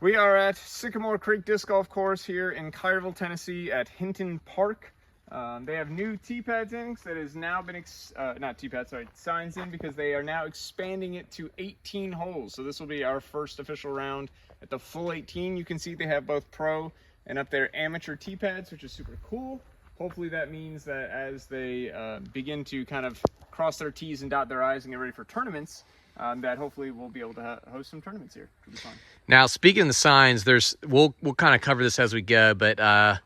We are at Sycamore Creek Disc Golf Course here in Collierville, Tennessee at Hinton Park. They have new tee pads in that has now been, not tee pads, sorry, signs in because they are now expanding it to 18 holes. So this will be our first official round at the full 18. You can see they have both pro and up there amateur tee pads, which is super cool. Hopefully that means that as they begin to kind of cross their T's and dot their I's and get ready for tournaments, that hopefully we'll be able to host some tournaments here. It'll be fun. Now, speaking of the signs, we'll kind of cover this as we go, but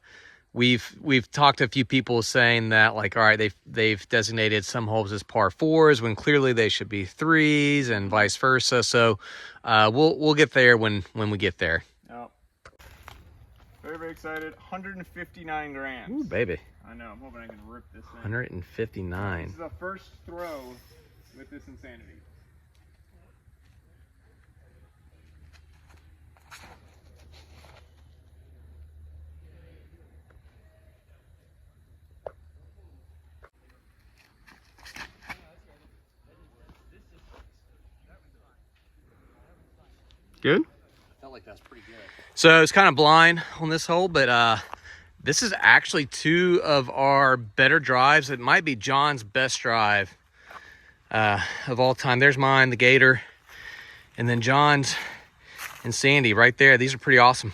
we've talked to a few people saying that, like, all right, they've designated some holes as par 4s when clearly they should be 3s and vice versa. So we'll get there when we get there. Oh. Very, very excited. 159 grand. Ooh, baby. I know. I'm hoping I can rip this thing. 159. This is the first throw with this insanity. Good? I felt like that's pretty good. So it's kind of blind on this hole, but this is actually 2 of our better drives. It might be John's best drive of all time. There's mine, the Gator, and then John's and Sandy right there. These are pretty awesome.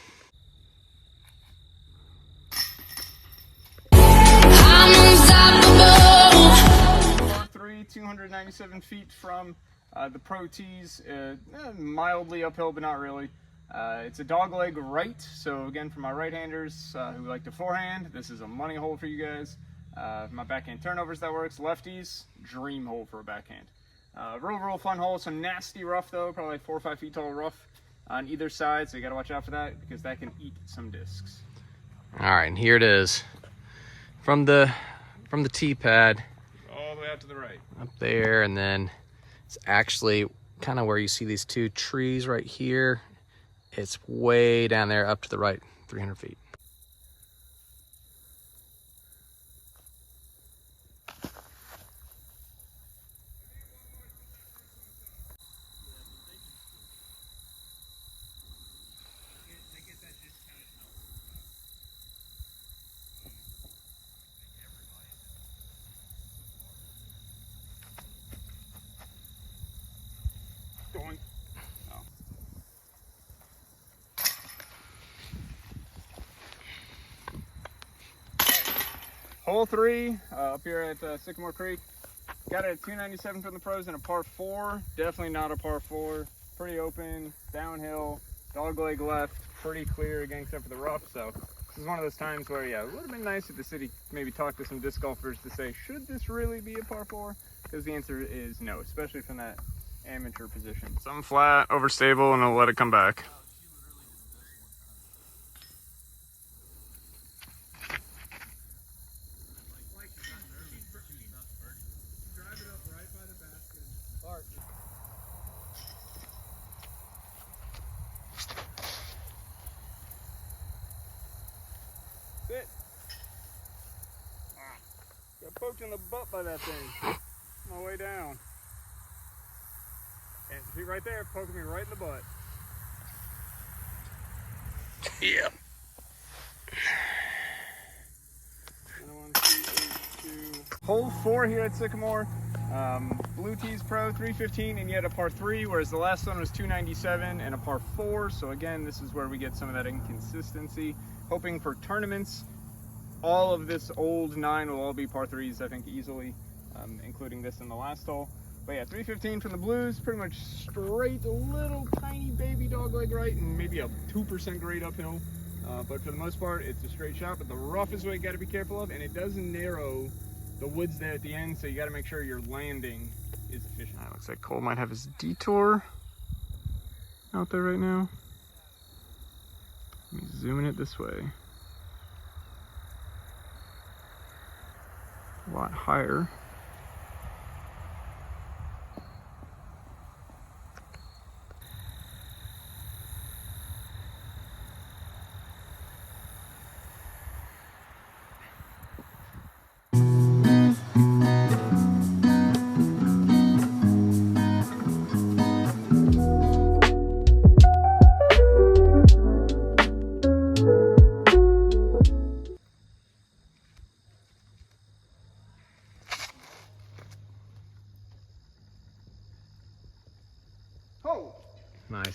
Par 3, 297 feet from the pro tees, mildly uphill, but not really. It's a dogleg right, so again, for my right-handers who like to forehand, this is a money hole for you guys. My backhand turnovers, that works. Lefties, dream hole for a backhand. Real fun hole. Some nasty rough though, probably like 4 or 5 feet tall rough on either side, so you gotta watch out for that because that can eat some discs. All right, and here it is from the tee pad. All the way out to the right. Up there, and then it's actually kind of where you see these 2 trees right here. It's way down there up to the right, 300 feet. Going. Oh. Hole 3 up here at Sycamore Creek. Got it at 297 from the pros and a par 4. Definitely not a par 4. Pretty open, downhill, dogleg left, pretty clear again except for the rough. So this is one of those times where, yeah, it would have been nice if the city maybe talked to some disc golfers to say, should this really be a par 4? Because the answer is no, especially from that amateur position. Some flat, overstable, and I'll let it come back. Sit. Got poked in the butt by that thing. On my way down. And see right there, poking me right in the butt. Yep. 1, 2, 8, 2. Hole 4 here at Sycamore. Blue tees pro 315 and yet a par 3, whereas the last one was 297 and a par 4. So again, this is where we get some of that inconsistency. Hoping for tournaments. All of this old 9 will all be par 3s, I think, easily, including this in the last hole. But yeah, 315 from the blues, pretty much straight, a little tiny baby dogleg right, and maybe a 2% grade uphill. But for the most part, it's a straight shot. But the rough is what you got to be careful of, and it does narrow the woods there at the end, so you got to make sure your landing is efficient. Looks like Cole might have his detour out there right now. Let me zoom in it this way. A lot higher.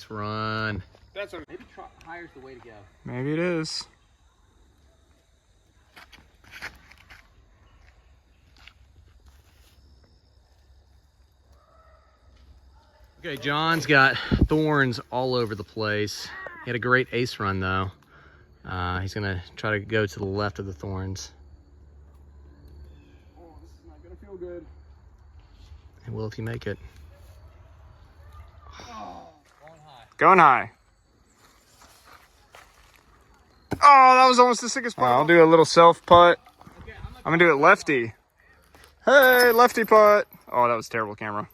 Nice run. That's a Maybe higher's the way to go. maybe it is. Okay, John's got thorns all over the place. He had a great ace run though. He's gonna try to go to the left of the thorns. Oh, this is not gonna feel good. And will if you make it. Oh. Going high. Going high. Oh, that was almost the sickest putt. I'll do a little self putt. Okay, I'm gonna do it lefty. Hey, lefty putt. Oh, that was terrible camera.